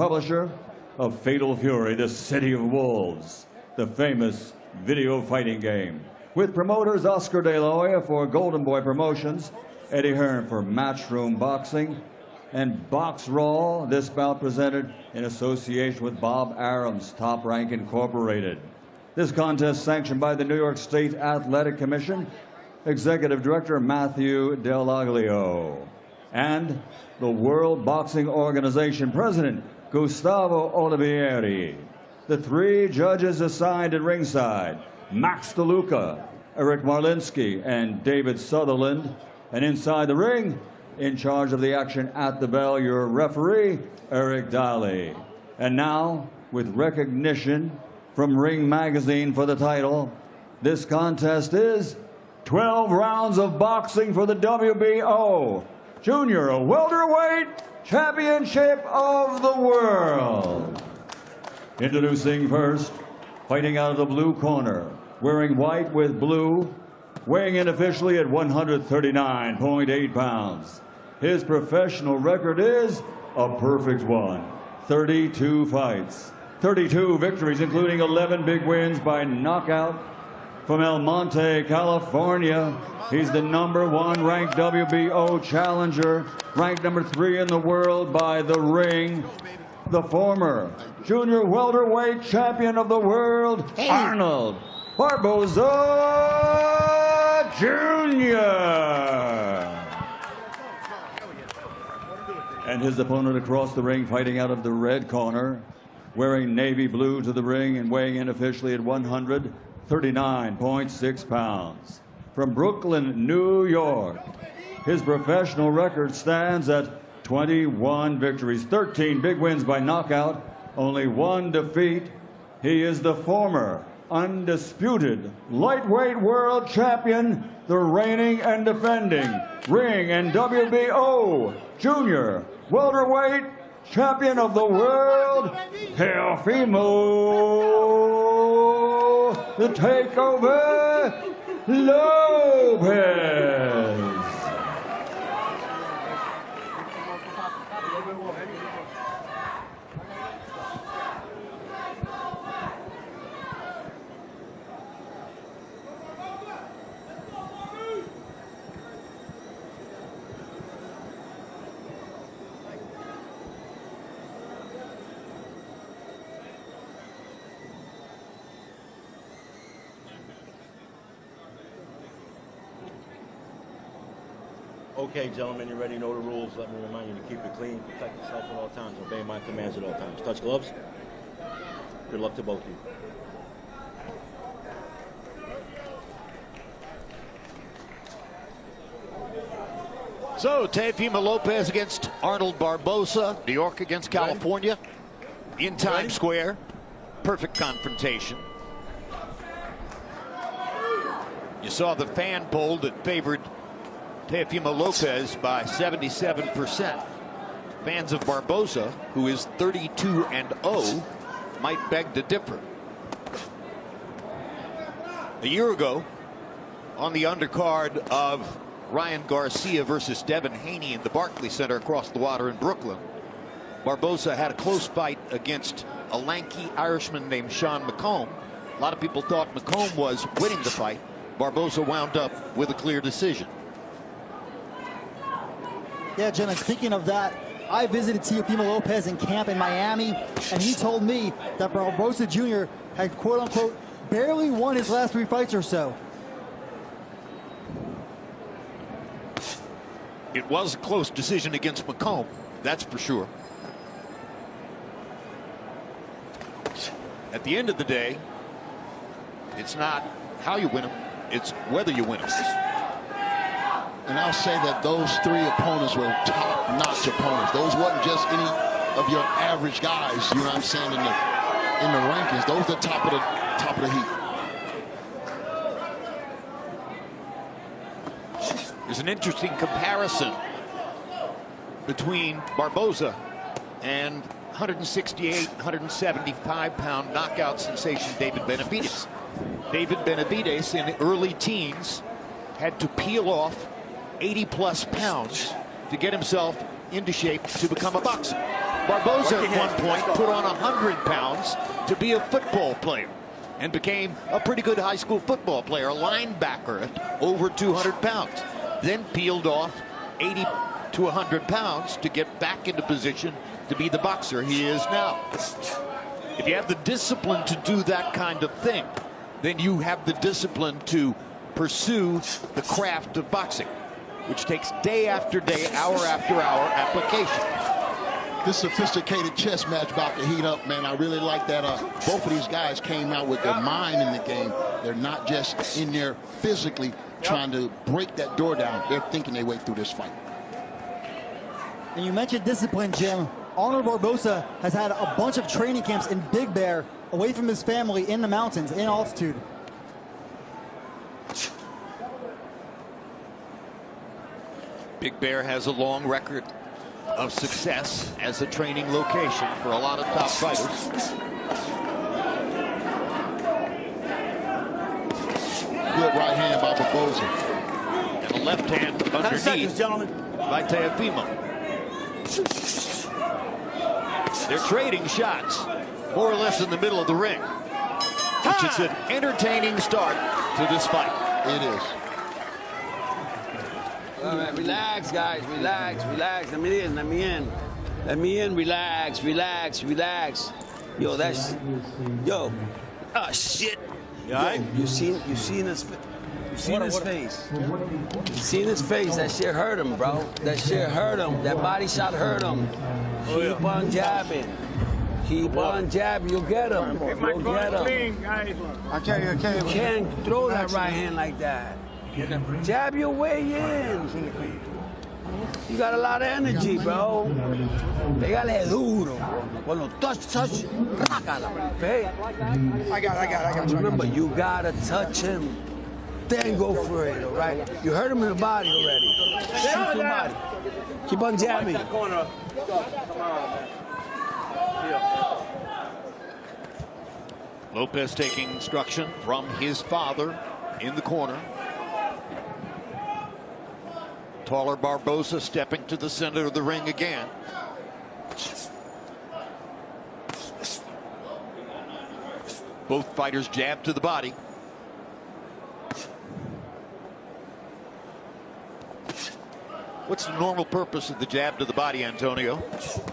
publisher of Fatal Fury, the City of Wolves, the famous video fighting game. With promoters Oscar De La Hoya for Golden Boy Promotions, Eddie Hearn for Matchroom Boxing, and Box Raw, this bout presented in association with Bob Arum's Top Rank Incorporated. This contest sanctioned by the New York State Athletic Commission, Executive Director Matthew Delaglio, and the World Boxing Organization President Gustavo Olivieri. The three judges assigned at ringside, Max DeLuca, Eric Marlinsky, and David Sutherland. And inside the ring, in charge of the action at the bell, your referee, Eric Daly. And now, with recognition from Ring Magazine for the title, this contest is 12 rounds of boxing for the WBO Junior Welterweight Championship of the World. Introducing first, fighting out of the blue corner, wearing white with blue, weighing in officially at 139.8 pounds. His professional record is a perfect one. 32 fights, 32 victories, including 11 big wins by knockout. From El Monte, California, he's the #1 ranked WBO challenger, ranked #3 in the world by The Ring. The former junior welterweight champion of the world, Arnold Barboza Jr. And his opponent across the ring, fighting out of the red corner, wearing navy blue to the ring and weighing in officially at 139.6 pounds. From Brooklyn, New York, his professional record stands at 21 victories, 13 big wins by knockout, only 1 defeat. He is the former undisputed lightweight world champion, the reigning and defending ring and WBO junior welterweight champion of the world, Teofimo the Takeover Lopes. Okay, gentlemen, you ready? Know the rules. Let me remind you to keep it clean, protect yourself at all times, obey my commands at all times. Touch gloves. Good luck to both of you. So, Teofimo Lopes against Arnold Barboza, New York against California, in Times Square. Perfect confrontation. You saw the fan poll that favored Teofimo Lopes by 77%. Fans of Barboza, who is 32-0, might beg to differ. A year ago, on the undercard of Ryan Garcia versus Devin Haney in the Barclays Center across the water in Brooklyn, Barboza had a close fight against a lanky Irishman named Sean McComb. A lot of people thought McComb was winning the fight. Barboza wound up with a clear decision. Yeah, Jim, and speaking of that, I visited Teofimo Lopes in camp in Miami, and he told me that Barboza Jr. had, quote-unquote, barely won his last 3 fights or so. It was a close decision against McComb, that's for sure. At the end of the day, it's not how you win them, it's whether you win them. And I'll say that those 3 opponents were top-notch opponents. Those wasn't just any of your average guys, you know what I'm saying, in the rankings. Those are the top of the heap. There's an interesting comparison between Barboza and 168, 175-pound knockout sensation David Benavidez. David Benavidez in the early teens had to peel off 80-plus pounds to get himself into shape to become a boxer. Barboza at one point put on 100 pounds to be a football player and became a pretty good high school football player, a linebacker at over 200 pounds. Then peeled off 80 to 100 pounds to get back into position to be the boxer he is now. If you have the discipline to do that kind of thing, then you have the discipline to pursue the craft of boxing, which takes day after day, hour after hour application. This sophisticated chess match about to heat up, man. I really like that both of these guys came out with their mind in the game. They're not just in there physically trying to break that door down. They're thinking their way through this fight. And you mentioned discipline, Jim. Arnold Barboza has had a bunch of training camps in Big Bear, away from his family, in the mountains, in altitude. Big Bear has a long record of success as a training location for a lot of top fighters. Good right hand by Barboza. And a left hand 10 underneath seconds, gentlemen. by Teofimo. They're trading shots, more or less in the middle of the ring. Which is an entertaining start to this fight. It is. All right, relax, guys. Relax, relax. Let me in. Let me in. Let me in. Relax, relax, relax. Yo, that's. Yo. Oh shit. You all right? You seen his. You seen his face. You seen his face. That shit hurt him, bro. That shit hurt him. That body shot hurt him. Keep on jabbing. Keep on jabbing. You'll get him. You'll get him. Okay. You can't throw that right hand like that. Jab your way in. You got a lot of energy, bro. Pégale duro. Cuando touch, rácala. Okay? I got you. Remember, you gotta touch him. Then go for it, all right? You hurt him in the body already. Shoot the body. Keep on jabbing. Lopes taking instruction from his father in the corner. Taller Barboza stepping to the center of the ring again. Both fighters jab to the body. What's the normal purpose of the jab to the body, Antonio?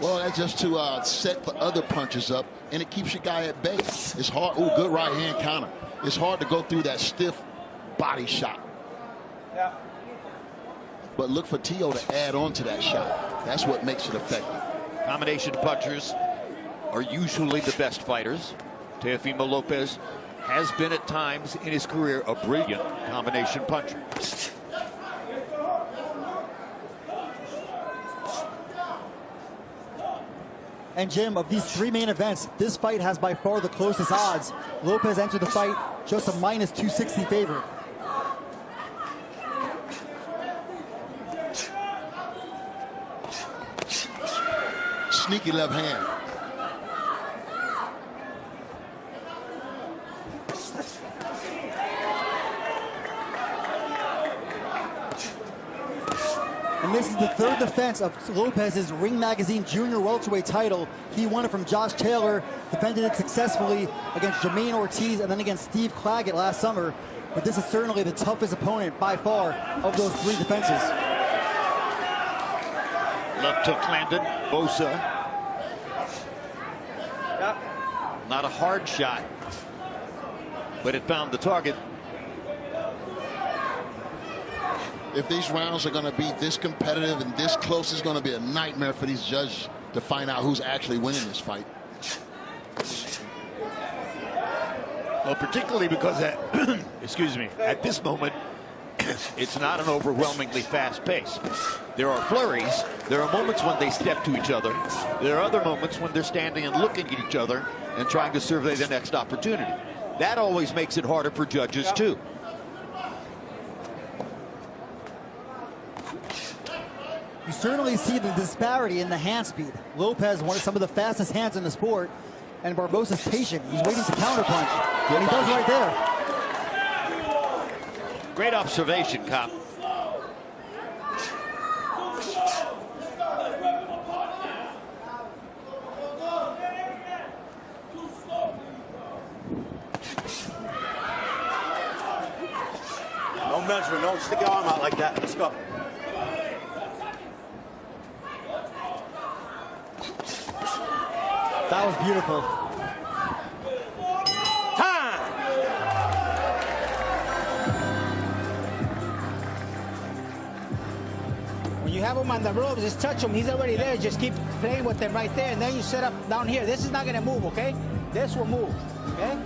Well, that's just to set the other punches up, and it keeps your guy at bay. It's hard. Oh, good right hand counter. It's hard to go through that stiff body shot. Yeah. But look for Tio to add on to that shot. That's what makes it effective. Combination punchers are usually the best fighters. Teofimo Lopes has been at times in his career a brilliant combination puncher. And Jim, of these three main events, this fight has by far the closest odds. Lopes entered the fight just a minus 260 favorite. Sneaky left hand. And this is the third defense of Lopez's Ring Magazine Junior Welterweight title. He won it from Josh Taylor, defended it successfully against Jermaine Ortiz and then against Steve Claggett last summer. But this is certainly the toughest opponent by far of those three defenses. Left hook landed. Bosa. Not a hard shot, but it found the target. If these rounds are going to be this competitive and this close, it's going to be a nightmare for these judges to find out who's actually winning this fight. Well, particularly because at, excuse me, at this moment, it's not an overwhelmingly fast pace. There are flurries. There are moments when they step to each other. There are other moments when they're standing and looking at each other and trying to survey the next opportunity. That always makes it harder for judges, too. You certainly see the disparity in the hand speed. Lopez, one of some of the fastest hands in the sport, and Barboza's patient. He's waiting to counterpunch, and he does right there. Great observation, Cop. measuring. Don't stick your arm out like that. Let's go. That was beautiful. Time! When you have him on the ropes, just touch him. He's already there. Just keep playing with him right there. And then you set up down here. This is not going to move, okay? This will move, okay?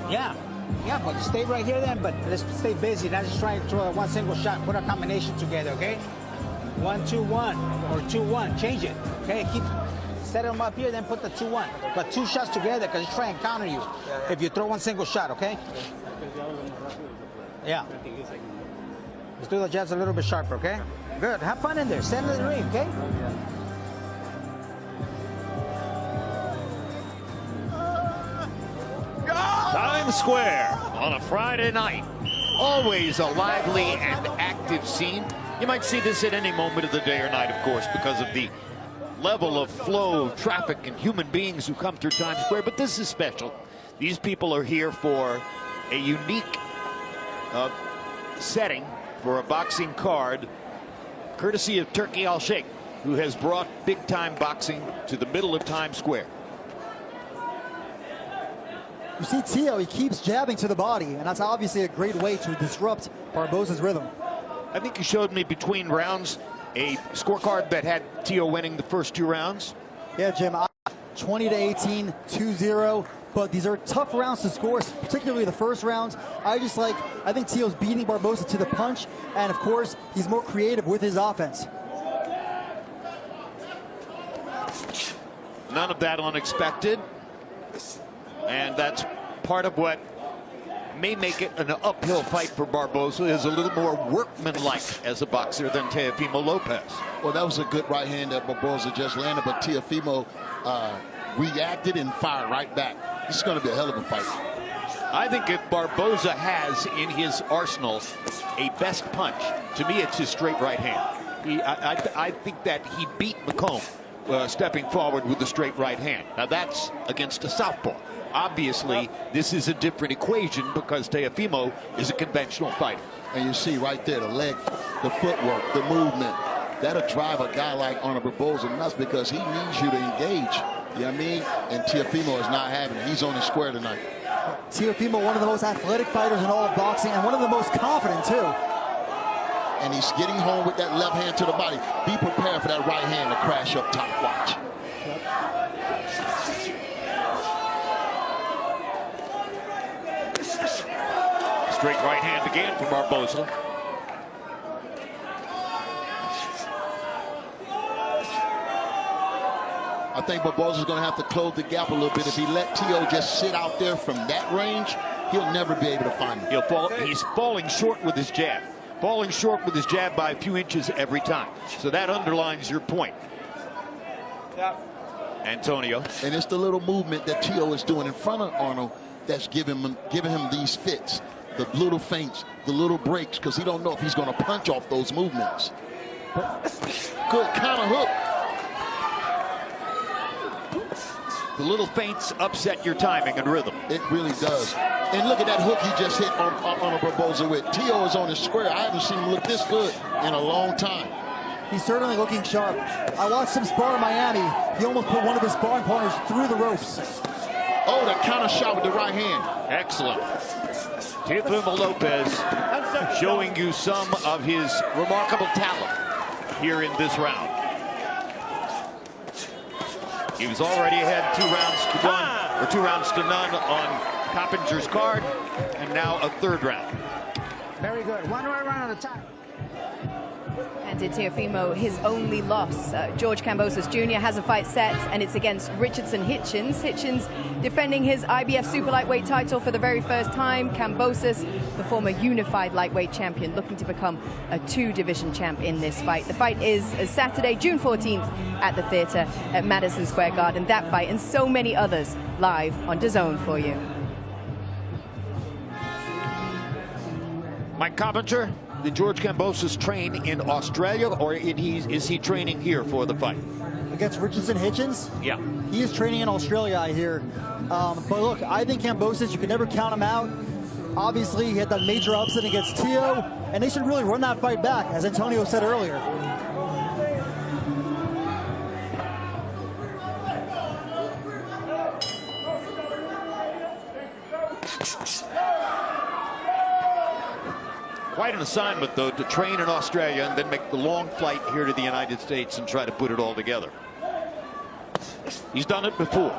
Yeah. Yeah, but stay right here then, but let's stay busy. Not just try to throw one single shot. Put a combination together, okay? 1-2-1 or 2-1. Change it, okay? Keep set him up here, then put the 2-1. But 2 shots together because he's trying to counter you. If you throw one single shot, okay? Yeah. Let's do the jabs a little bit sharper, okay? Good. Have fun in there. Stand in the ring, okay? Times Square on a Friday night. Always a lively and active scene. You might see this at any moment of the day or night, of course, because of the level of flow of traffic and human beings who come through Times Square. But this is special. These people are here for a unique setting for a boxing card, courtesy of Turki Al-Sheikh, who has brought big-time boxing to the middle of Times Square. You see Tio, he keeps jabbing to the body, and that's obviously a great way to disrupt Barboza's rhythm. I think you showed me between rounds a scorecard that had Tio winning the first 2 rounds. Yeah, Jim, 20-18, 2-0. But these are tough rounds to score, particularly the first rounds. I think Tio's beating Barboza to the punch, and of course, he's more creative with his offense. None of that unexpected. And that's part of what may make it an uphill fight for Barboza, is a little more workmanlike as a boxer than Teofimo Lopes. Well, that was a good right hand that Barboza just landed, but Teofimo reacted and fired right back. This is going to be a hell of a fight. I think if Barboza has in his arsenal a best punch, to me it's his straight right hand. I think that he beat McComb stepping forward with the straight right hand. Now that's against a southpaw. Obviously, this is a different equation because Teofimo is a conventional fighter. And you see right there the leg, the footwork, the movement. That'll drive a guy like Arnold Barboza nuts because he needs you to engage. You know what I mean? And Teofimo is not having it. He's on the square tonight. Teofimo, one of the most athletic fighters in all of boxing, and one of the most confident, too. And he's getting home with that left hand to the body. Be prepared for that right hand to crash up top. Watch. Straight right hand again from Barboza. I think Barboza's going to have to close the gap a little bit. If he let Tio just sit out there from that range, he'll never be able to find him. He's falling short with his jab. Falling short with his jab by a few inches every time. So that underlines your point. Yeah. Antonio. And it's the little movement that Tio is doing in front of Arnold that's giving him these fits. The little feints, the little breaks, because he don't know if he's going to punch off those movements. Good counter hook. The little feints upset your timing and rhythm. It really does. And look at that hook he just hit on Barboza with. Tio is on his square. I haven't seen him look this good in a long time. He's certainly looking sharp. I watched him spar in Miami. He almost put one of his sparring partners through the ropes. Oh, the counter shot with the right hand. Excellent. Teofimo Lopes showing you some of his remarkable talent here in this round. He was already ahead 2 rounds to 1, or 2 rounds to none on Coppinger's card, and now a 3rd round. Very good. One right round at a time. Handed Teofimo his only loss. George Kambosos Jr. has a fight set, and it's against Richardson Hitchens. Hitchens defending his IBF super lightweight title for the very first time. Kambosos, the former unified lightweight champion, looking to become a 2-division champ in this fight. The fight is Saturday, June 14th at the theater at Madison Square Garden. That fight and so many others live on DAZN for you. Mike Coppinger, did George Kambosos train in Australia, or is he training here for the fight? Against Richardson Hitchens? Yeah. He is training in Australia, I hear. But look, I think Kambosos, you can never count him out. Obviously, he had that major upset against Tio, and they should really run that fight back, as Antonio said earlier. Quite an assignment, though, to train in Australia and then make the long flight here to the United States and try to put it all together. He's done it before.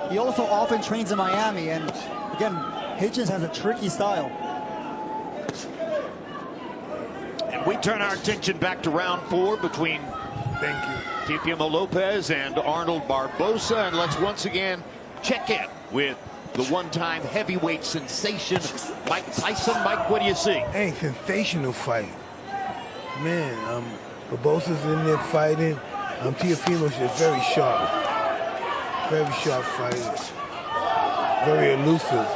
He also often trains in Miami, and again, Hitchens has a tricky style. And we turn our attention back to round 4 between Teofimo Lopes and Arnold Barboza, and let's once again check in with the one-time heavyweight sensation, Mike Tyson. Mike, what do you see? Hey, sensational fight. Man, Barboza's in there fighting. Teofimo's just very sharp. Very sharp fight. Very elusive.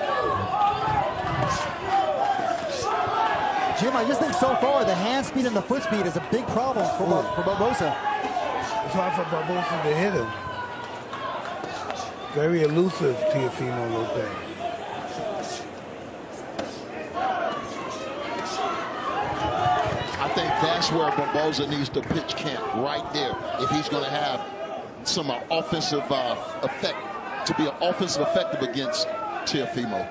Jim, I just think so far the hand speed and the foot speed is a big problem for Barboza. It's hard for Barboza to hit him. Very elusive, Teofimo Lopes. I think that's where Barboza needs to pitch camp, right there, if he's going to have some offensive effect, to be offensive effective against Teofimo.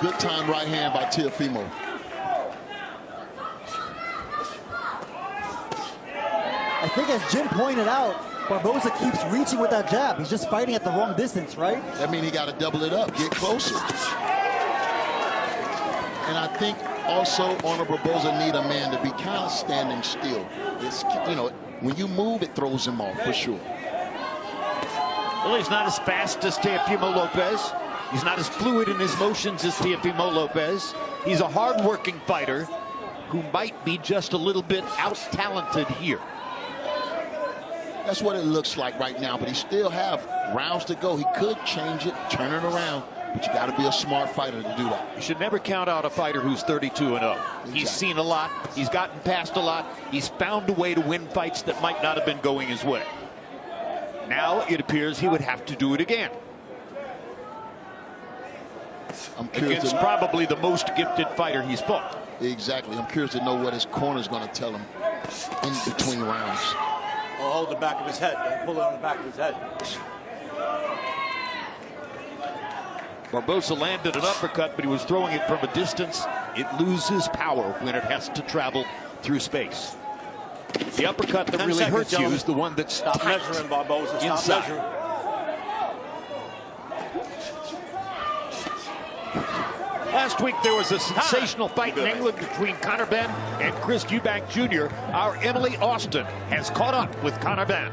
Good time right hand by Teofimo. I think, as Jim pointed out, Barboza keeps reaching with that jab. He's just fighting at the wrong distance, right? That means he got to double it up, get closer. And I think also Arnold Barboza need a man to be kind of standing still. It's, you know, when you move, it throws him off for sure. Well, he's not as fast as Teofimo Lopes. He's not as fluid in his motions as Teofimo Lopes. He's a hard-working fighter who might be just a little bit out-talented here. That's what it looks like right now, but he still have rounds to go. He could change it, turn it around, but you got to be a smart fighter to do that. You should never count out a fighter who's 32-0. Exactly. He's seen a lot. He's gotten past a lot. He's found a way to win fights that might not have been going his way. Now it appears he would have to do it again. Against probably the most gifted fighter he's fought. Exactly. I'm curious to know what his corner's going to tell him in between rounds. Or hold the back of his head. Don't pull it on the back of his head. Barboza landed an uppercut, but he was throwing it from a distance. It loses power when it has to travel through space. The uppercut that really hurts you is the one that's Stop measuring, Barboza. Stop measuring. Last week there was a sensational fight in England between Conor Benn and Chris Eubank Jr. Our Emily Austin has caught up with Conor Benn.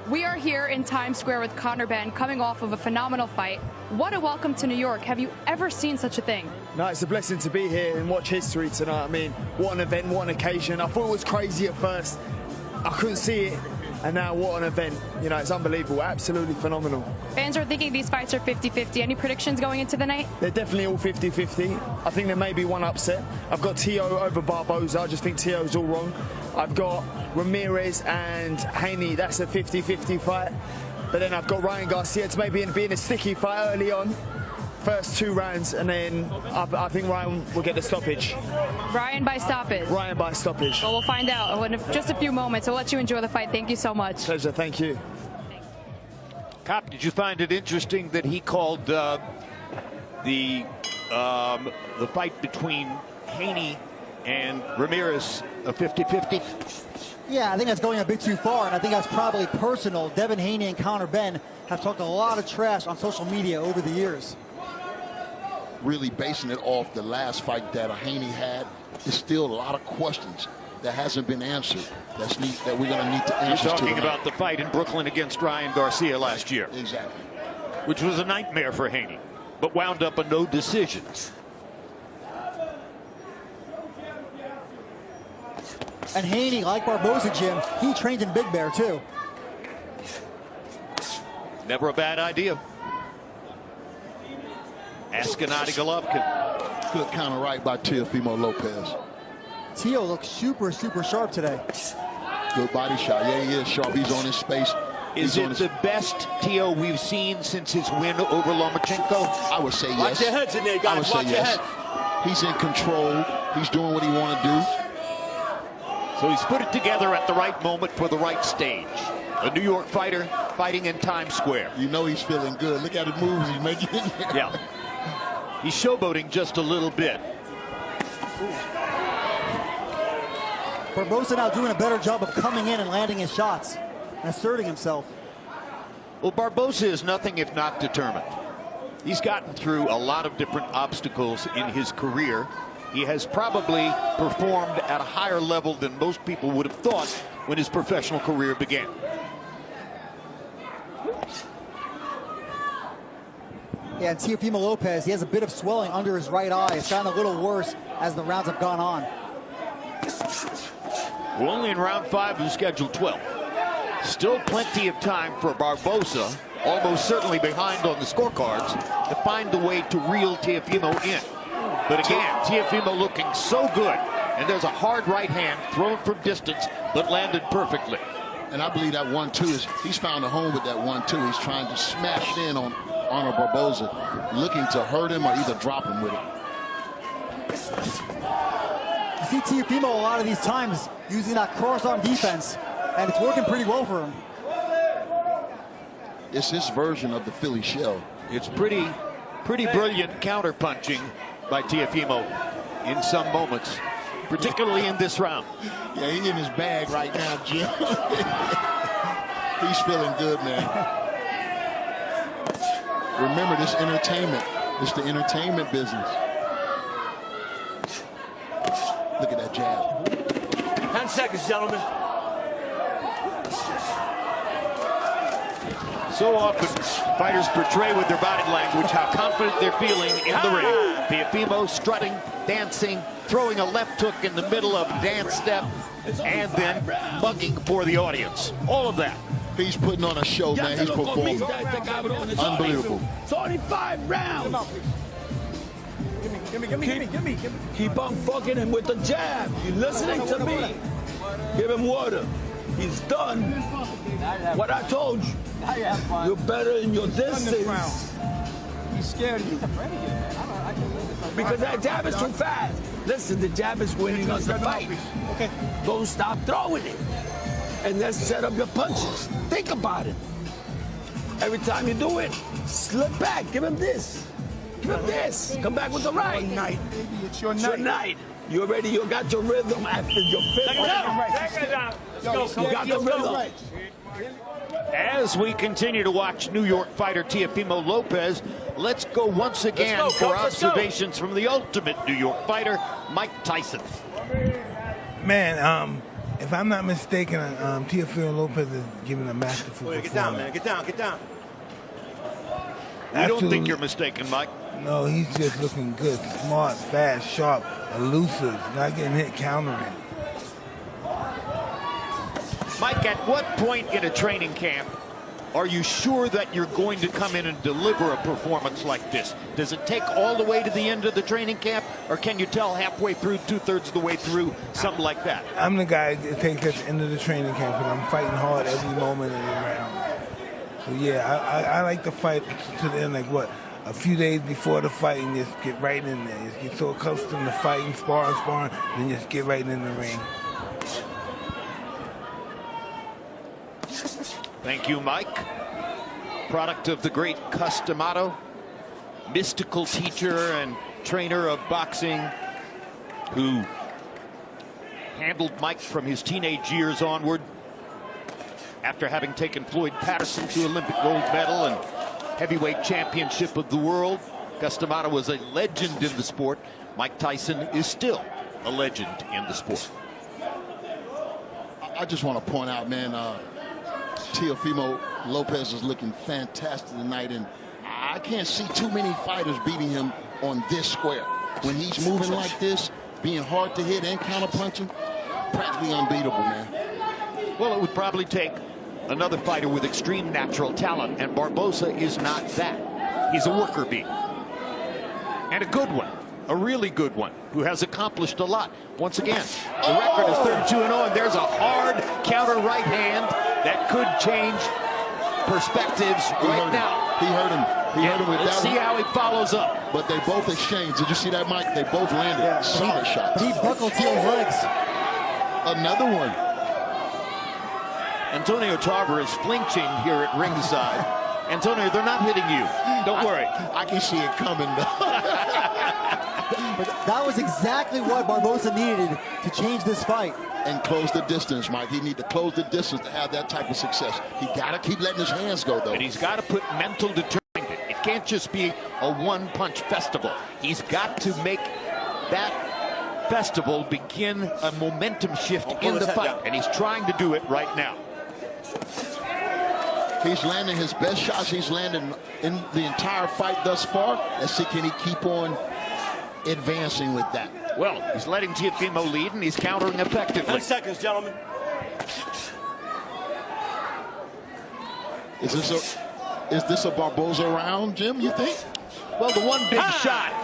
We are here in Times Square with Conor Benn, coming off of a phenomenal fight. What a welcome to New York. Have you ever seen such a thing? No, it's a blessing to be here and watch history tonight. I mean, what an event, what an occasion. I thought it was crazy at first. I couldn't see it. And now what an event. You know, it's unbelievable. Absolutely phenomenal. Fans are thinking these fights are 50-50. Any predictions going into the night? They're definitely all 50-50. I think there may be one upset. I've got Tio over Barboza. I just think Tio's all wrong. I've got Ramirez and Haney. That's a 50-50 fight. But then I've got Ryan Garcia. It's maybe being a sticky fight early on. First 2 rounds, and then I think Ryan will get the stoppage. Ryan by stoppage? Ryan by stoppage. Well, we'll find out in just a few moments. We'll let you enjoy the fight. Thank you so much. Pleasure. Thank you. Cop, did you find it interesting that he called the fight between Haney and Ramirez a 50-50? Yeah, I think that's going a bit too far, and I think that's probably personal. Devin Haney and Conor Benn have talked a lot of trash on social media over the years. Really basing it off the last fight that Haney had, there's still a lot of questions that hasn't been answered that we're going to need to answer. You're talking about the fight in Brooklyn against Ryan Garcia last year. Exactly. Which was a nightmare for Haney, but wound up a no decision. And Haney, like Barboza, Jim, he trained in Big Bear too. Never a bad idea. Ask Gennady Golovkin. Good counter right by Teofimo Lopes. Tio looks super sharp today. Good body shot. Yeah, he is sharp. He's on his space. Is it the best Tio we've seen since his win over Lomachenko? I would say yes. Watch your heads in there, guys. I would say Watch your yes. heads. He's in control. He's doing what he want to do. So he's put it together at the right moment for the right stage. A New York fighter fighting in Times Square. You know he's feeling good. Look at the moves he's making. Yeah. He's showboating just a little bit. Barboza now doing a better job of coming in and landing his shots and asserting himself. Well, Barboza is nothing if not determined. He's gotten through a lot of different obstacles in his career. He has probably performed at a higher level than most people would have thought when his professional career began. Yeah, and Teofimo Lopez, he has a bit of swelling under his right eye. It's gotten a little worse as the rounds have gone on. We're only in round 5 of schedule 12. Still plenty of time for Barboza, almost certainly behind on the scorecards, to find the way to reel Teofimo in. But again, Teofimo looking so good, and there's a hard right hand thrown from distance, but landed perfectly. And I believe that 1-2 is, he's found a home with that 1-2. He's trying to smash in on Arnold Barboza, looking to hurt him or either drop him with it. You see Teofimo a lot of these times using that cross-arm defense, and it's working pretty well for him. It's his version of the Philly shell. It's pretty brilliant counter-punching by Teofimo in some moments, particularly in this round. Yeah, he's in his bag right now, Jim. He's feeling good, man. Remember, this entertainment. It's the entertainment business. Look at that jab. 10 seconds, gentlemen. So often, fighters portray with their body language how confident they're feeling in the ring. Teofimo strutting, dancing, throwing a left hook in the middle of a dance step, and then mugging for the audience. All of that. He's putting on a show, man. He's performing. Unbelievable. 25 rounds. Give me. Keep on fucking him with the jab. You listening to me? Give him water. He's done. What I told you. You're better in your distance. He's scared of you. Because that jab is too fast. Listen, the jab is winning us the fight. Okay. Don't stop throwing it. And then set up your punches. Think about it. Every time you do it, slip back. Give him this. Give him this. Come back with the right. Your night. It's your It's night. your night. You already, you got your rhythm after your fifth round. You got the rhythm. As we continue to watch New York fighter Teofimo Lopez, let's go once again for observations from the ultimate New York fighter, Mike Tyson. Man, if I'm not mistaken, Teofimo Lopez is giving a masterful performance. Get down, man. Get down. Get down. I don't think you're mistaken, Mike. No, he's just looking good. Smart, fast, sharp, elusive, not getting hit countering. Mike, at what point in a training camp are you sure that you're going to come in and deliver a performance like this? Does it take all the way to the end of the training camp, or can you tell halfway through, 2/3 of the way through, something like that? I'm the guy that takes at the end of the training camp because I'm fighting hard every moment of the round. So yeah, I like to fight to the end, like what? A few days before the fight and just get right in there. Just get so accustomed to fighting, sparring, then just get right in the ring. Thank you, Mike. Product of the great Customato, mystical teacher and trainer of boxing who handled Mike from his teenage years onward. After having taken Floyd Patterson to Olympic gold medal and heavyweight championship of the world, Customato was a legend in the sport. Mike Tyson is still a legend in the sport. I just want to point out, man, Teofimo Lopez is looking fantastic tonight, and I can't see too many fighters beating him on this square. When he's moving like this, being hard to hit and counter-punching, practically unbeatable, man. Well, it would probably take another fighter with extreme natural talent, and Barboza is not that. He's a worker bee. And a good one. a really good one, who has accomplished a lot. Once again, the record is 32-0, and there's a hard counter right hand that could change perspectives right now. He hurt him. He hurt him with Let's that see one. how he follows up. But they both exchanged. Did you see that, Mike? They both landed solid shots. He buckled Teal's legs. Another one. Antonio Tarver is flinching here at ringside. Antonio, they're not hitting you. Don't worry. I can see it coming, though. But that was exactly what Barboza needed to change this fight. And close the distance, Mike. He need to close the distance to have that type of success. He got to keep letting his hands go, though. And he's got to put mental determination. It can't just be a one-punch festival. He's got to make that festival begin a momentum shift in the fight. And he's trying to do it right now. He's landing his best shots he's landed in the entire fight thus far. Let's see, can he keep on advancing with that? Well, he's letting Teofimo lead, and he's countering effectively. 10 seconds, gentlemen. Is this a Barboza round, Jim, you think? Well, the one big shot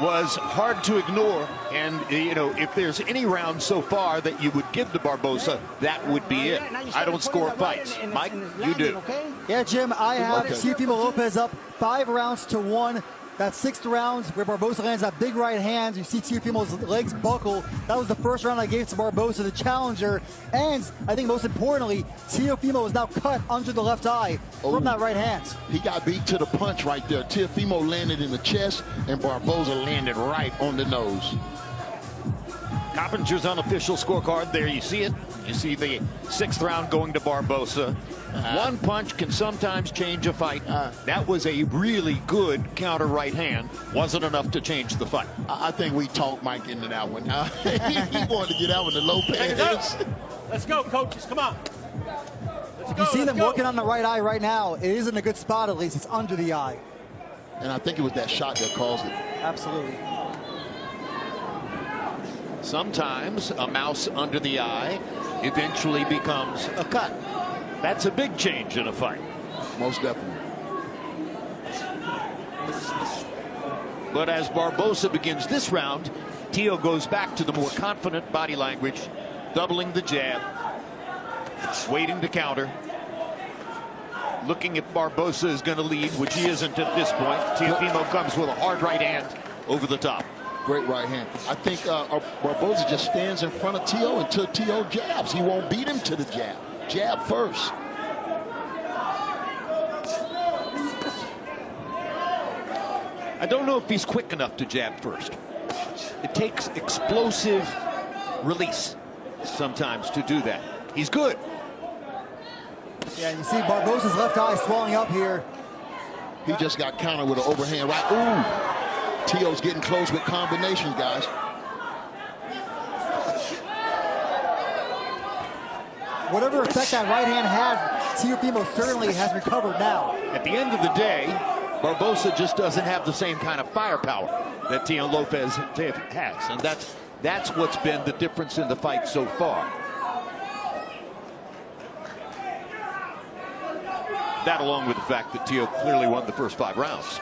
was hard to ignore, and you know, if there's any round so far that you would give to Barboza, that would be it. I don't score fights. Mike, you do. Yeah, Jim, I have Teofimo Lopez up 5-1. That 6th round where Barboza lands that big right hand. You see Teofimo's legs buckle. That was the first round I gave to Barboza, the challenger. And I think most importantly, Teofimo is now cut under the left eye from that right hand. He got beat to the punch right there. Teofimo landed in the chest, and Barboza landed right on the nose. Coppinger's unofficial scorecard. There you see it. You see the 6th round going to Barboza. One punch can sometimes change a fight. That was a really good counter right hand. Wasn't enough to change the fight. I think we talked Mike into that one. He wanted to get out with the Lopez. Let's go, coaches. Come on. You see them working on the right eye right now. It is in a good spot, at least. It's under the eye. And I think it was that shot that caused it. Absolutely. Sometimes a mouse under the eye eventually becomes a cut. That's a big change in a fight. Most definitely. But as Barboza begins this round, Teo goes back to the more confident body language, doubling the jab, waiting to counter. Looking at Barboza is going to lead, which he isn't at this point. Teofimo comes with a hard right hand over the top. Great right hand. I think Barboza just stands in front of Teo until Teo jabs. He won't beat him to the jab. Jab first. I don't know if he's quick enough to jab first. It takes explosive release sometimes to do that. He's good. Yeah, you see Barboza's left eye swelling up here. He just got countered with an overhand right. Ooh. Teo's getting close with combinations, guys. Whatever effect that right hand had, Teofimo certainly has recovered now. At the end of the day, Barboza just doesn't have the same kind of firepower that Teo Lopez has. And that's what's been the difference in the fight so far. That along with the fact that Teo clearly won the first 5 rounds.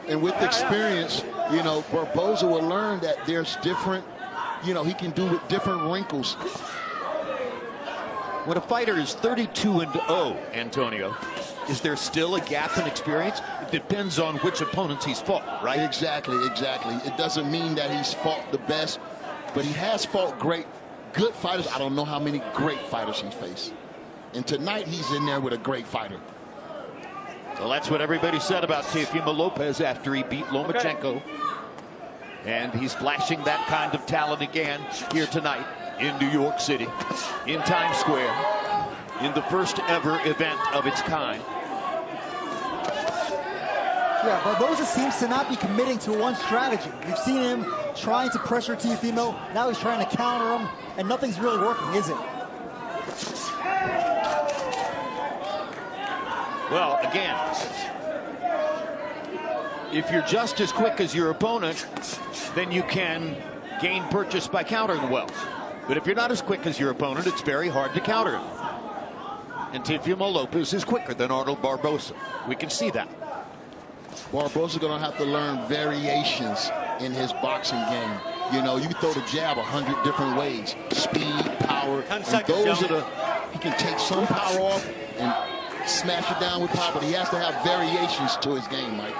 And with experience, you know, Barboza will learn that there's different, you know, he can do with different wrinkles. When a fighter is 32-0, Antonio, is there still a gap in experience? It depends on which opponents he's fought, right? Exactly, exactly. It doesn't mean that he's fought the best, but he has fought good fighters. I don't know how many great fighters he's faced. And tonight he's in there with a great fighter. Well, that's what everybody said about Teofimo Lopez after he beat Lomachenko. And he's flashing that kind of talent again here tonight in New York City, in Times Square, in the first ever event of its kind. Yeah, Barboza seems to not be committing to one strategy. We've seen him trying to pressure Teofimo. Now he's trying to counter him, and nothing's really working, is it? Well, again, if you're just as quick as your opponent, then you can gain purchase by countering well. But if you're not as quick as your opponent, it's very hard to counter him. And Teofimo Lopez is quicker than Arnold Barboza. We can see that. Barboza's going to have to learn variations in his boxing game. You know, you can throw the jab 100 different ways. Speed, power, and those are the, he can take some power off and smash it down with power, but he has to have variations to his game, Mike.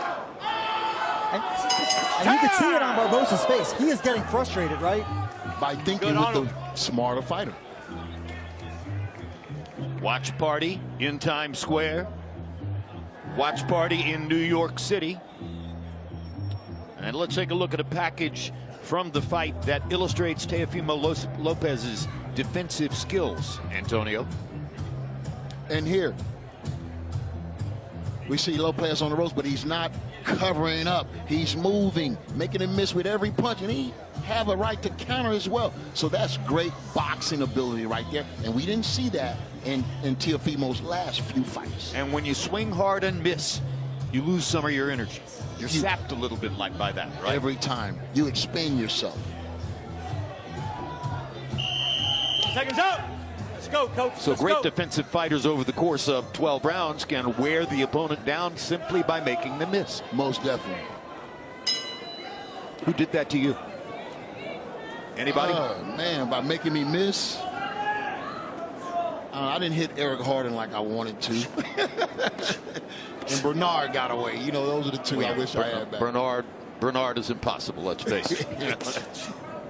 And you can see it on Barboza's face. He is getting frustrated, right? By thinking with the smarter fighter. Watch party in Times Square. Watch party in New York City. And let's take a look at a package from the fight that illustrates Teofimo Lopez's defensive skills, Antonio. And here, we see Lopez on the ropes, but he's not covering up. He's moving, making him miss with every punch, and he have a right to counter as well. So that's great boxing ability right there, and we didn't see that in Teofimo's last few fights. And when you swing hard and miss, you lose some of your energy. You're sapped a little bit by that, right? Every time. You expend yourself. Seconds out. Let's go, coach. So Let's great go. defensive fighters over the course of 12 rounds can wear the opponent down simply by making them miss. Most definitely. Who did that to you? Anybody? Man, by making me miss. I didn't hit Eric Harden like I wanted to. And Bernard got away. You know, those are the two I wish I had back. Bernard is impossible, let's face it.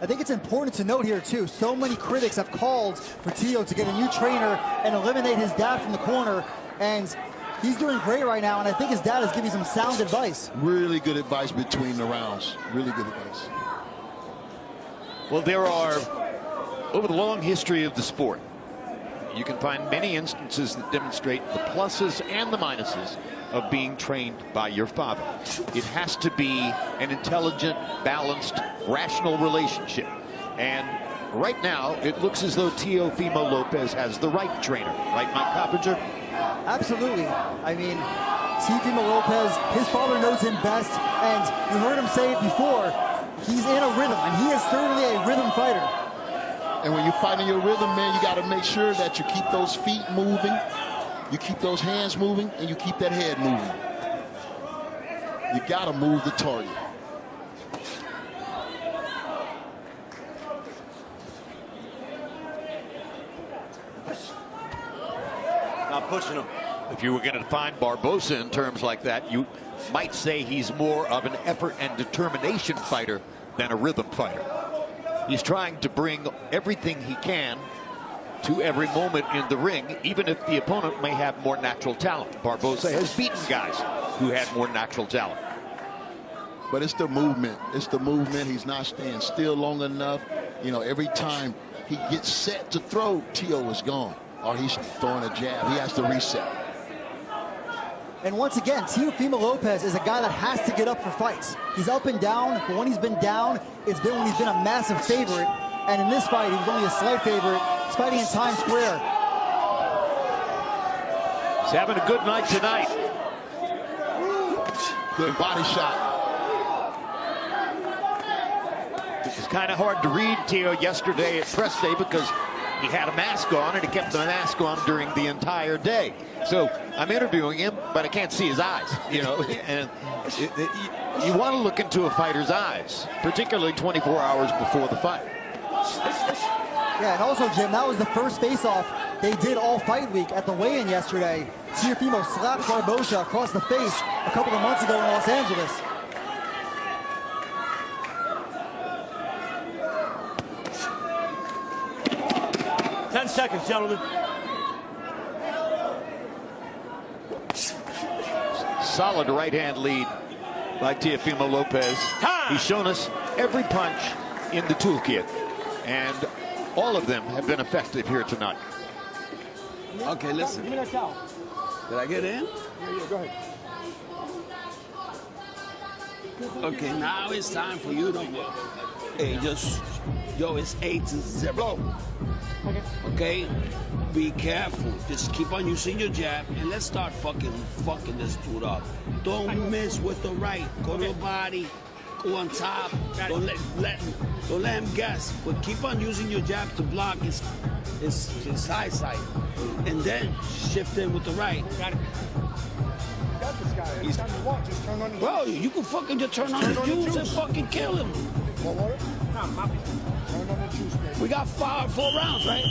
I think it's important to note here, too, so many critics have called for Teo to get a new trainer and eliminate his dad from the corner. And he's doing great right now, and I think his dad is giving some sound advice. Really good advice between the rounds. Really good advice. Well, there are, over the long history of the sport, you can find many instances that demonstrate the pluses and the minuses of being trained by your father. It has to be an intelligent, balanced, rational relationship. And right now, it looks as though Teofimo Lopez has the right trainer. Right, Mike Coppinger? Absolutely. I mean, Teofimo Lopez, his father knows him best, and you heard him say it before, he's in a rhythm, and he is certainly a rhythm fighter. And when you're fighting your rhythm, man, you got to make sure that you keep those feet moving, you keep those hands moving, and you keep that head moving. You got to move the target. Not pushing him. If you were going to define Barboza in terms like that, you might say he's more of an effort and determination fighter than a rhythm fighter. He's trying to bring everything he can to every moment in the ring, even if the opponent may have more natural talent. Barboza has beaten guys who had more natural talent. But it's the movement. It's the movement. He's not staying still long enough. You know, every time he gets set to throw, Teo is gone. Or he's throwing a jab. He has to reset. And once again, Teofimo Lopez is a guy that has to get up for fights. He's up and down, but when he's been down, it's been when he's been a massive favorite. And in this fight, he was only a slight favorite. He's fighting in Times Square. He's having a good night tonight. Good body shot. It was kind of hard to read Teo yesterday at press day because he had a mask on, and he kept the mask on during the entire day. So I'm interviewing him, but I can't see his eyes, you know. And you want to look into a fighter's eyes, particularly 24 hours before the fight. Yeah, and also, Jim, that was the first face-off they did all fight week at the weigh-in yesterday. Teofimo slapped Barboza across the face a couple of months ago in Los Angeles. Seconds, gentlemen. Solid right-hand lead by Teofimo Lopez. He's shown us every punch in the toolkit, and all of them have been effective here tonight. Okay, listen. Did I get in? Yeah, go ahead. Okay, now it's time for you to, hey, just, yo, it's 8-0. Okay, be careful. Just keep on using your jab, and let's start fucking this dude up. Don't miss with the right. Go to the body. Go on top. Don't let him guess. But keep on using your jab to block his high side, and then shift in with the right. Got it. Bro, you can fucking just turn on the juice and fucking kill him. We got 4 rounds, right?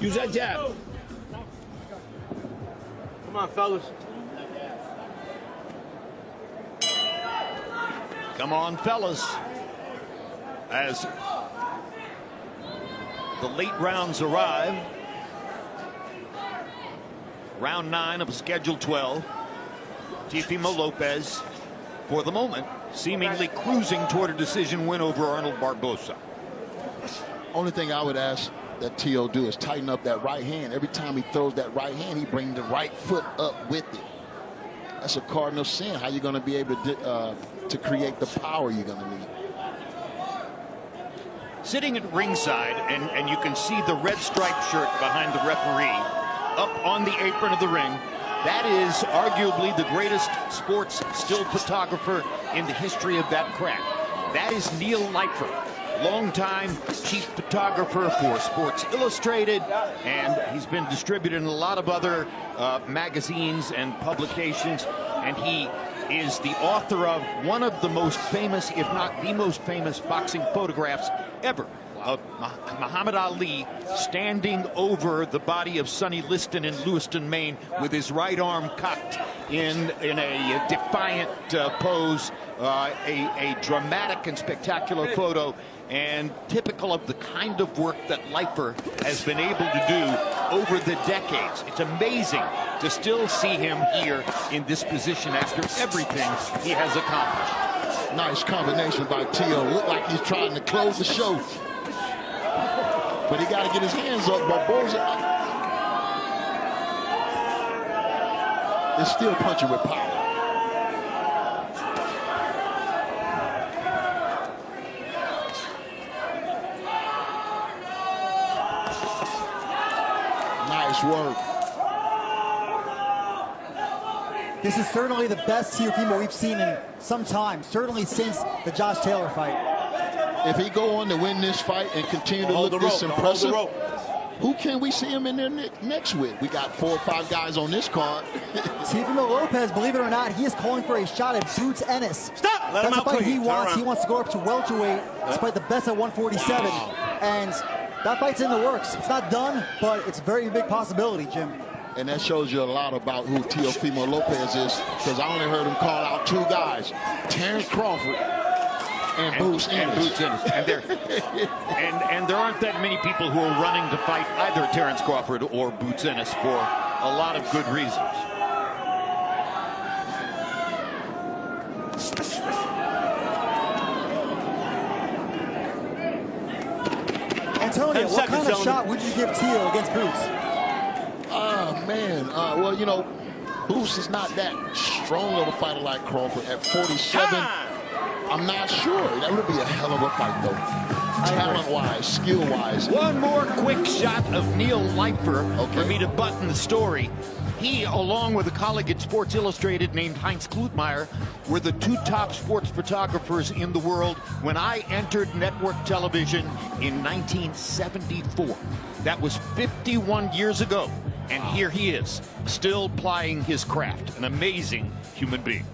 Use that jab. Come on, fellas. Come on, fellas. As the late rounds arrive, round 9 of schedule 12, Teofimo Lopes, for the moment, seemingly cruising toward a decision win over Arnold Barboza. Only thing I would ask that T.O. do is tighten up that right hand. Every time he throws that right hand, he brings the right foot up with it. That's a cardinal sin. How you going to be able to create the power you're going to need? Sitting at ringside, and you can see the red striped shirt behind the referee up on the apron of the ring. That is arguably the greatest sports still photographer in the history of that craft. That is Neil Leifer, longtime chief photographer for Sports Illustrated, and he's been distributed in a lot of other magazines and publications, and he is the author of one of the most famous, if not the most famous, boxing photographs ever, of Muhammad Ali standing over the body of Sonny Liston in Lewiston, Maine, with his right arm cocked in a defiant pose. A dramatic and spectacular photo, and typical of the kind of work that Leifer has been able to do over the decades. It's amazing to still see him here in this position after everything he has accomplished. Nice combination by T.O. Look like he's trying to close the show. But he got to get his hands up. Barboza is still punching with power. Nice work. This is certainly the best Teofimo we've seen in some time, certainly since the Josh Taylor fight. If he go on to win this fight and continue to look this impressive, who can we see him in there next with? We got 4 or 5 guys on this card. Teofimo Lopes, believe it or not, he is calling for a shot at Boots Ennis. Stop! Let him out, That's the fight please. he wants. He wants to go up to welterweight, despite the best at 147. And that fight's in the works. It's not done, but it's a very big possibility, Jim. And that shows you a lot about who Teofimo Lopes is, because I only heard him call out 2 guys, Terrence Crawford and Boots Ennis. And there aren't that many people who are running to fight either Terrence Crawford or Boots Ennis for a lot of good reasons. Antonio, what kind of shot would you give Teo against Boots? Oh, man. Well, you know, Boots is not that strong of a fighter like Crawford. At 47, I'm not sure. That would be a hell of a fight, though. Talent-wise, skill-wise. One more quick shot of Neil Leifer for me to button the story. He, along with a colleague at Sports Illustrated named Heinz Klutmeyer, were the 2 top sports photographers in the world when I entered network television in 1974. That was 51 years ago. And here he is, still plying his craft. An amazing human being.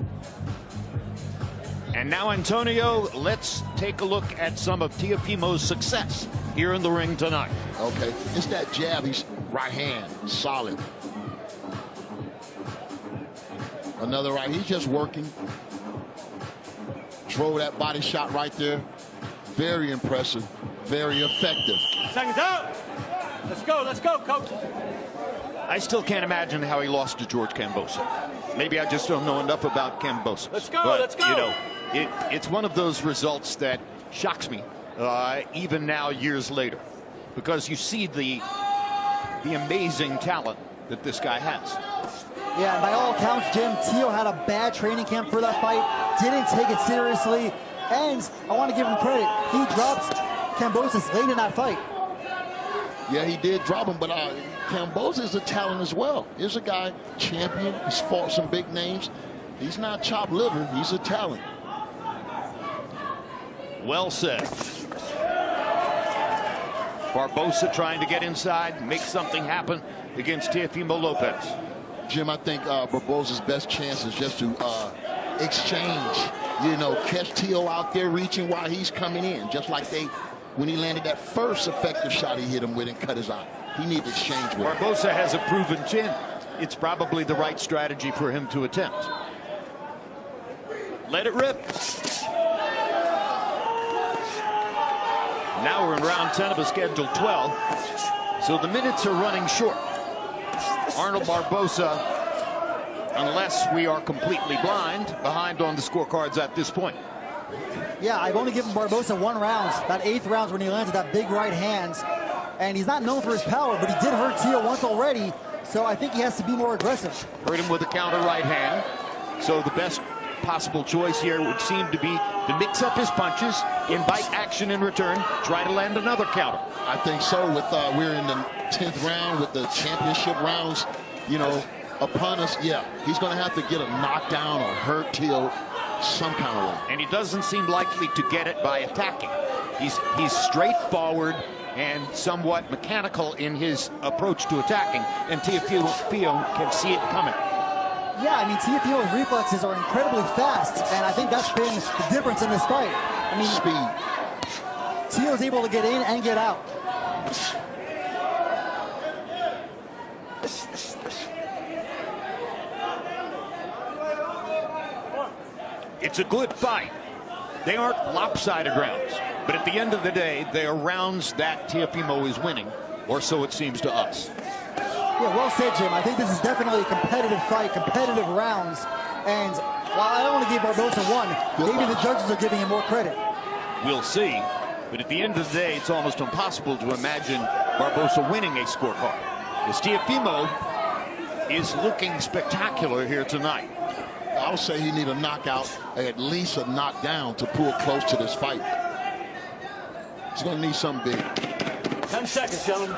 And now, Antonio, let's take a look at some of Teofimo's success here in the ring tonight. Okay, it's that jab. He's right hand, solid. Another right. He's just working. Drove that body shot right there. Very impressive. Very effective. Seconds out. Let's go, coach. I still can't imagine how he lost to George Kambosos. Maybe I just don't know enough about Kambosos. Let's go, but, let's go. You know, it's one of those results that shocks me, even now, years later, because you see the amazing talent that this guy has. Yeah, by all accounts, Jim, Teo had a bad training camp for that fight, didn't take it seriously, and I want to give him credit. He dropped Kambosos late in that fight. Yeah, he did drop him, but Barboza is a talent as well. Here's a guy, champion. He's fought some big names. He's not chopped liver. He's a talent. Well said. Barboza trying to get inside, make something happen against Teofimo Lopes. Jim, I think Barboza's best chance is just to exchange, you know, catch T.O. out there reaching while he's coming in, just like when he landed that first effective shot he hit him with and cut his eye. He needs to exchange with him. Barboza has a proven chin. It's probably the right strategy for him to attempt. Let it rip. Now we're in round 10 of a scheduled 12. So the minutes are running short. Arnold Barboza, unless we are completely blind, behind on the scorecards at this point. Yeah, I've only given Barboza 1 round, that 8th round when he landed that big right hand. And he's not known for his power, but he did hurt T.O. once already. So I think he has to be more aggressive. Hurt him with a counter right hand. So the best possible choice here would seem to be to mix up his punches, invite action in return, try to land another counter. I think so. With we're in the 10th round with the championship rounds, you know, upon us. Yeah, he's going to have to get a knockdown or hurt T.O. some kind of way. And he doesn't seem likely to get it by attacking. He's straightforward and somewhat mechanical in his approach to attacking, and Teofimo can see it coming. Yeah, I mean, Teofimo's reflexes are incredibly fast, and I think that's been the difference in this fight. I mean, speed. Teo's able to get in and get out. It's a good fight. They aren't lopsided rounds, but at the end of the day, they are rounds that Teofimo is winning, or so it seems to us. Yeah, well said, Jim. I think this is definitely a competitive fight, competitive rounds. And while I don't want to give Barboza 1, maybe the judges are giving him more credit. We'll see. But at the end of the day, it's almost impossible to imagine Barboza winning a scorecard. As Teofimo is looking spectacular here tonight. I would say he need a knockout, at least a knockdown to pull close to this fight. He's going to need something big. 10 seconds, gentlemen.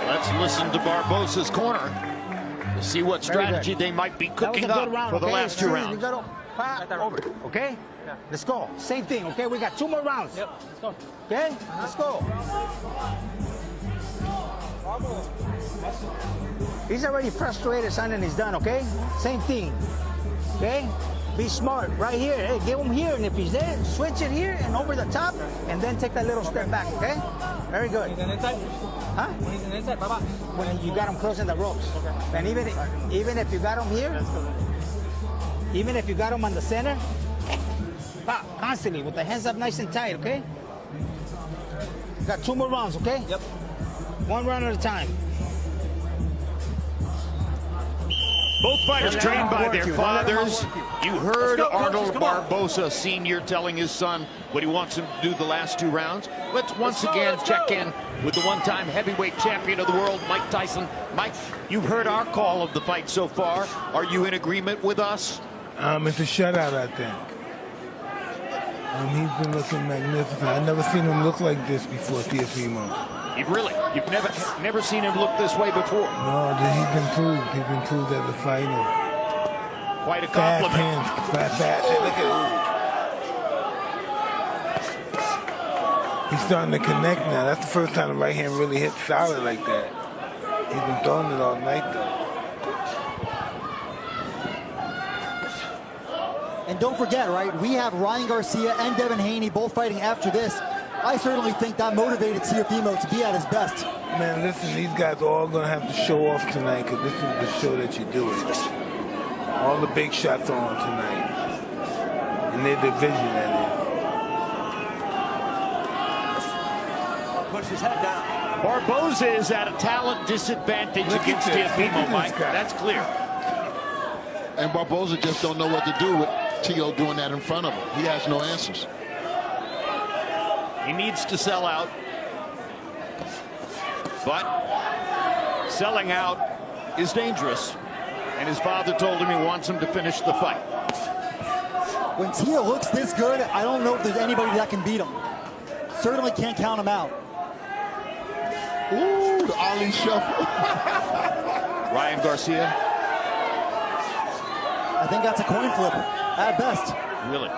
Let's listen to Barboza's corner to see what strategy they might be cooking up round, for the last 2 rounds. Over, okay? Yeah. Let's go. Same thing, okay? We got 2 more rounds. Yep, let's go. Okay? Let's go. He's already frustrated, son, and he's done, okay? Same thing, okay? Be smart right here. Hey, give him here, and if he's there, switch it here and over the top, and then take that little step back, okay? Very good. Huh? When he's in the inside, when you got him closing the ropes. Okay. And even if you got him here, even if you got him on the center, pop, constantly with the hands up nice and tight, okay? Got 2 more rounds, okay? Yep. 1 round at a time. Both fighters trained by their fathers. You heard Arnold Barboza Sr. telling his son what he wants him to do the last 2 rounds. Let's once again check in with the one-time heavyweight champion of the world, Mike Tyson. Mike, you've heard our call of the fight so far. Are you in agreement with us? It's a shutout, I think. He's been looking magnificent. I've never seen him look like this before, Teofimo. You've never seen him look this way before? No, he's been proved. He's been proved as a fighter. Quite a fast compliment. Hands, fast. Hey, look at He's starting to connect now. That's the first time the right hand really hit solid like that. He's been throwing it all night, though. And don't forget, right, we have Ryan Garcia and Devin Haney both fighting after this. I certainly think that motivated Teofimo to be at his best. Man, listen, these guys are all going to have to show off tonight because this is the show that you do it. All the big shots are on tonight. In their division, that is. Push his head down. Barboza is at a talent disadvantage against Teofimo, Mike. That's clear. And Barboza just don't know what to do with T.O. doing that in front of him. He has no answers. He needs to sell out. But selling out is dangerous. And his father told him he wants him to finish the fight. When T.O. looks this good, I don't know if there's anybody that can beat him. Certainly can't count him out. Ooh, the Ali shuffle. Ryan Garcia. I think that's a coin flip at best. Really?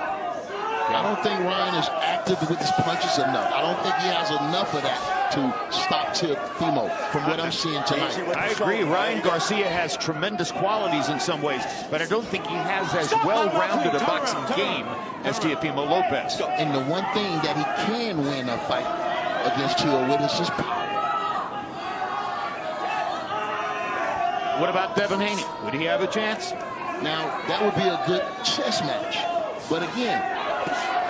I don't think Ryan is active with his punches enough. I don't think he has enough of that to stop Teofimo from what I'm seeing tonight. I agree. Ryan Garcia has tremendous qualities in some ways, but I don't think he has as well-rounded a boxing game as Teofimo Lopes. And the one thing that he can win a fight against Teo with is his power. What about Devin Haney? Would he have a chance? Now, that would be a good chess match. But again,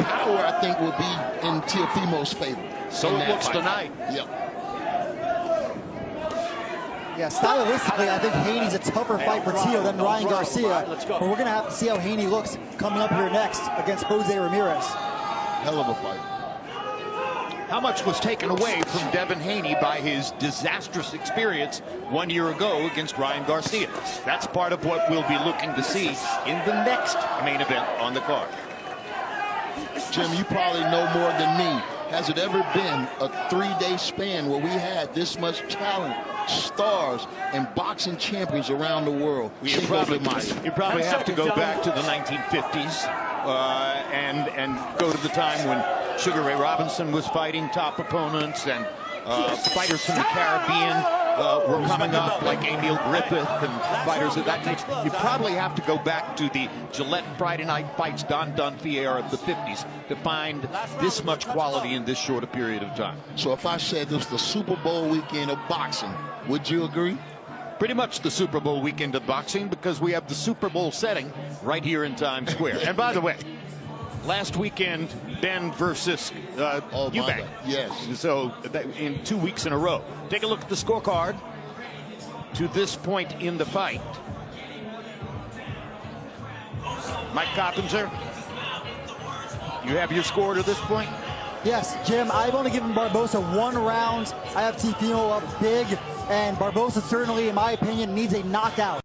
power, I think, will be in Teofimo's favor. So it looks tonight. Yep. Yeah, stylistically, I think Haney's a tougher fight for Teo than Ryan Garcia. But we're going to have to see how Haney looks coming up here next against Jose Ramirez. Hell of a fight. How much was taken away from Devin Haney by his disastrous experience 1 year ago against Ryan Garcia? That's part of what we'll be looking to see in the next main event on the card. Jim, you probably know more than me. Has it ever been a 3-day span where we had this much talent, stars, and boxing champions around the world? You probably have to go back to the 1950s and go to the time when Sugar Ray Robinson was fighting top opponents, and fighters from the Caribbean were coming up, like Emil Griffith and fighters of that nature. You probably have to go back to the Gillette Friday Night Fights, Don Dunphy era of the 50s to find this much quality in this short a period of time. So if I said this was the Super Bowl weekend of boxing, would you agree? Pretty much the Super Bowl weekend of boxing, because we have the Super Bowl setting right here in Times Square. And by the way, last weekend, Ben versus Eubank. Yes. So in 2 weeks in a row. Take a look at the scorecard to this point in the fight. Mike Coppinger, you have your score to this point? Yes, Jim, I've only given Barboza 1 round. I have Teofimo up big, and Barboza certainly, in my opinion, needs a knockout.